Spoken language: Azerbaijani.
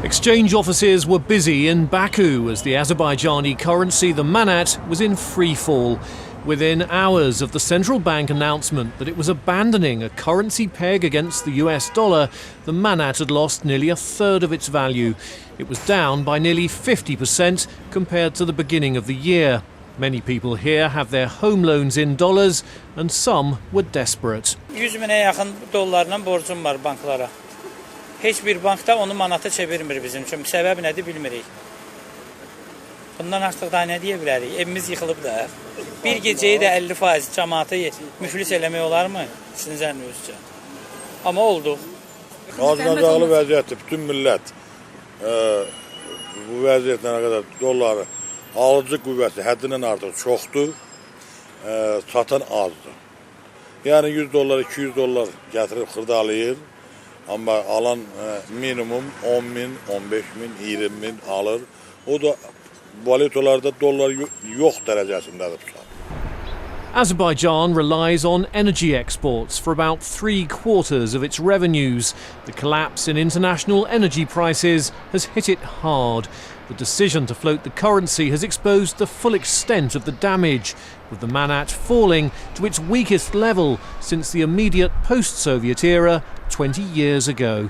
Exchange offices were busy in Baku as the Azerbaijani currency, the manat, was in free fall. Within hours of the central bank announcement that it was abandoning a currency peg against the US dollar, the manat had lost nearly a third of its value. It was down by nearly 50% compared to the beginning of the year. Many people here have their home loans in dollars and some were desperate. 100.000'e yakın dollarla borcum var banklara. Heç bir bankda onu manata çevirmir bizim üçün. Səbəb nədir bilmirik. Bundan artıq daha nə deyə bilərik? Evimiz yıxılıb da. Bir gecəyi də 50% cəmaatı müflis eləmək olarmı? Sizin zənnünüzcə. Amma oldu. Acınacaqlı vəziyyətdir. Bütün millət bu vəziyyətlə nə qədər dolları alıcı qüvvəsi həddindən artıq çoxdur, satan azdır. Yəni 100 dollar, 200 dollar gətirib xırdalayır, amma alan minimum 10.000, 15.000, 20.000 alır. O da valyutalarda dollar yox dərəcəsindədir. Azerbaijan relies on energy exports for about 3/4 of its revenues. The collapse in international energy prices has hit it hard. The decision to float the currency has exposed the full extent of the damage, with the manat falling to its weakest level since the immediate post-Soviet era 20 years ago.